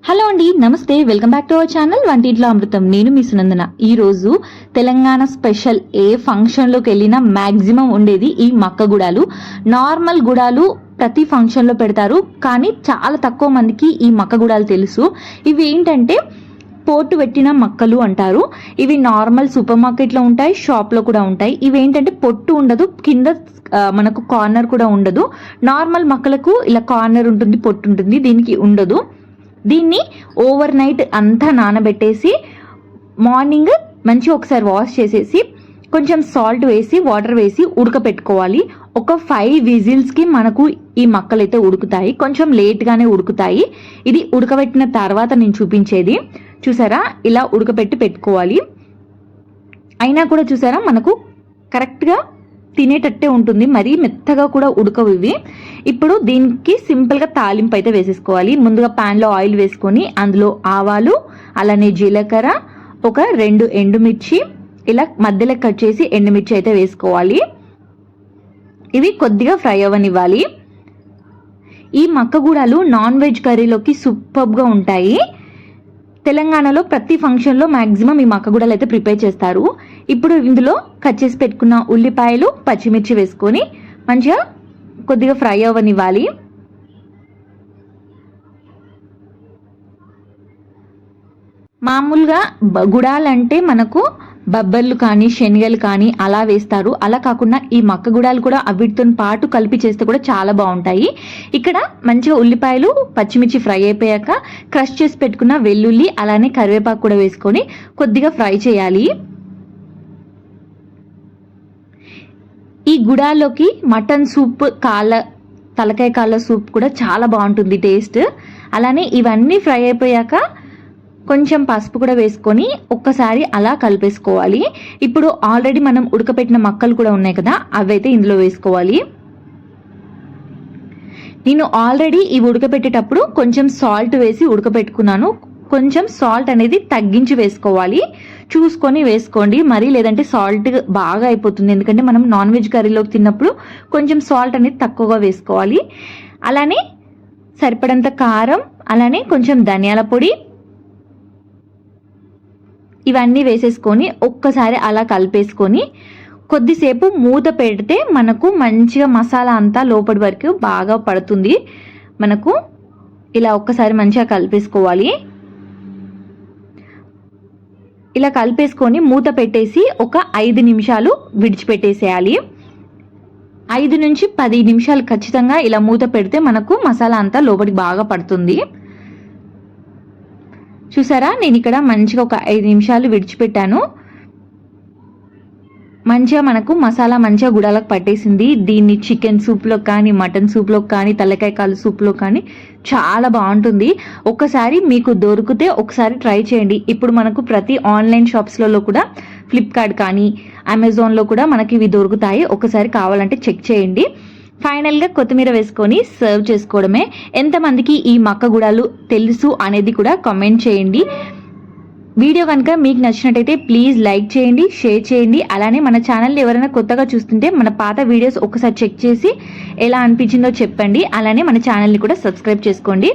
Hello అండి, నమస్తే. Welcome back to our channel వంటింట్లో అమృతం. నేను మీ సునందన. ఈ రోజు తెలంగాణ స్పెషల్. ఏ ఫంక్షన్ లోకి వెళ్ళినా మాక్సిమం ఉండేది ఈ మక్క గుడాలు. నార్మల్ గుడాలు ప్రతి ఫంక్షన్ లో పెడతారు, కానీ చాలా తక్కువ మందికి ఈ మక్క గుడాలు తెలుసు. ఇవి ఏంటంటే పోటు పెట్టిన మక్కలు అంటారు. ఇవి నార్మల్ సూపర్ మార్కెట్ లో ఉంటాయి, షాప్ లో కూడా ఉంటాయి. ఇవి ఏంటంటే పొట్టు ఉండదు, కింద మనకు కార్నర్ కూడా ఉండదు. నార్మల్ మక్కలకు ఇలా కార్నర్ ఉంటుంది, పొట్టు ఉంటుంది, దీనికి ఉండదు. దీన్ని ఓవర్ నైట్ అంతా నానబెట్టేసి మార్నింగ్ మంచిగా ఒకసారి వాష్ చేసేసి కొంచెం సాల్ట్ వేసి వాటర్ వేసి ఉడకపెట్టుకోవాలి. ఒక 5 విజిల్స్కి మనకు ఈ మక్కలు అయితే ఉడుకుతాయి. కొంచెం లేట్గానే ఉడుకుతాయి. ఇది ఉడకబెట్టిన తర్వాత నేను చూపించేది. చూసారా, ఇలా ఉడకపెట్టి పెట్టుకోవాలి. అయినా కూడా చూసారా మనకు కరెక్ట్గా తినేటట్టే ఉంటుంది, మరీ మెత్తగా కూడా ఉడకవు ఇవి. ఇప్పుడు దీనికి సింపుల్గా తాలింపు అయితే వేసేసుకోవాలి. ముందుగా ప్యాన్లో ఆయిల్ వేసుకొని అందులో ఆవాలు, అలానే జీలకర్ర, ఒక 2 ఎండుమిర్చి ఇలా మధ్యలో కట్ చేసి ఎండుమిర్చి అయితే వేసుకోవాలి. ఇవి కొద్దిగా ఫ్రై అవ్వనివ్వాలి. ఈ మక్కగూడాలు నాన్ వెజ్ కర్రీలోకి సూపర్గా ఉంటాయి. తెలంగాణలో ప్రతి ఫంక్షన్లో మ్యాక్సిమం ఈ మక్కగూడలు అయితే ప్రిపేర్ చేస్తారు. ఇప్పుడు ఇందులో కట్ చేసి పెట్టుకున్న ఉల్లిపాయలు, పచ్చిమిర్చి వేసుకొని మంచిగా కొద్దిగా ఫ్రై అవ్వనివ్వాలి. మామూలుగా గుడాలంటే మనకు బబ్బర్లు కానీ శనగలు కానీ అలా వేస్తారు. అలా కాకుండా ఈ మక్క గుడాలు కూడా వీటితో పాటు కలిపి చేస్తే కూడా చాలా బాగుంటాయి. ఇక్కడ మంచిగా ఉల్లిపాయలు, పచ్చిమిర్చి ఫ్రై అయిపోయాక క్రష్ చేసి పెట్టుకున్న వెల్లుల్లి, అలానే కరివేపాకు కూడా వేసుకొని కొద్దిగా ఫ్రై చేయాలి. ఈ గుడాల్లోకి మటన్ సూప్, తలకాయ కాళ్ళ సూప్ కూడా చాలా బాగుంటుంది టేస్ట్. అలానే ఇవన్నీ ఫ్రై అయిపోయాక కొంచెం పసుపు కూడా వేసుకొని ఒక్కసారి అలా కలిపేసుకోవాలి. ఇప్పుడు ఆల్రెడీ మనం ఉడకపెట్టిన మక్కలు కూడా ఉన్నాయి కదా, అవైతే ఇందులో వేసుకోవాలి. నేను ఆల్రెడీ ఇవి ఉడకపెట్టేటప్పుడు కొంచెం సాల్ట్ వేసి ఉడకపెట్టుకున్నాను. కొంచెం సాల్ట్ అనేది తగ్గించి వేసుకోవాలి, చూసుకొని వేసుకోండి. మరి లేదంటే సాల్ట్ బాగా అయిపోతుంది, ఎందుకంటే మనం నాన్ వెజ్ కర్రీలోకి తిన్నప్పుడు కొంచెం సాల్ట్ అనేది తక్కువగా వేసుకోవాలి. అలానే సరిపడంత కారం, అలానే కొంచెం ధనియాల పొడి, ఇవన్నీ వేసేసుకొని ఒక్కసారి అలా కలిపేసుకొని కొద్దిసేపు మూత పెడితే మనకు మంచిగా మసాలా అంతా లోపటి వరకు బాగా పడుతుంది. మనకు ఇలా ఒక్కసారి మంచిగా కలిపేసుకోవాలి. ఇలా కలిపేసుకొని మూత పెట్టేసి ఒక 5 నిమిషాలు విడిచిపెట్టేసేయాలి. 5 నుంచి 10 నిమిషాలు ఖచ్చితంగా ఇలా మూత పెడితే మనకు మసాలా అంతా లోపలికి బాగా పడుతుంది. చూసారా, నేను ఇక్కడ మంచిగా ఒక 5 నిమిషాలు విడిచిపెట్టాను. మంచిగా మనకు మసాలా మంచిగా గుడాలకు పట్టేసింది. దీన్ని చికెన్ సూప్లో కానీ, మటన్ సూప్లో కానీ, తలకాయ కాలు సూప్లో కానీ చాలా బాగుంటుంది. ఒక్కసారి మీకు దొరికితే ఒకసారి ట్రై చేయండి. ఇప్పుడు మనకు ప్రతి ఆన్లైన్ షాప్స్లలో కూడా, ఫ్లిప్కార్ట్ కానీ అమెజాన్లో కూడా మనకి ఇవి దొరుకుతాయి. ఒకసారి కావాలంటే చెక్ చేయండి. ఫైనల్గా కొత్తిమీర వేసుకొని సర్వ్ చేసుకోవడమే. ఎంతమందికి ఈ మక్క గుడాలు తెలుసు అనేది కూడా కామెంట్ చేయండి. వీడియో కనుక మీకు నచ్చినట్టయితే ప్లీజ్ లైక్ చేయండి, షేర్ చేయండి. అలానే మన ఛానల్ని ఎవరైనా కొత్తగా చూస్తుంటే మన పాత వీడియోస్ ఒకసారి చెక్ చేసి ఎలా అనిపించిందో చెప్పండి. అలానే మన ఛానల్ని కూడా సబ్స్క్రైబ్ చేసుకోండి.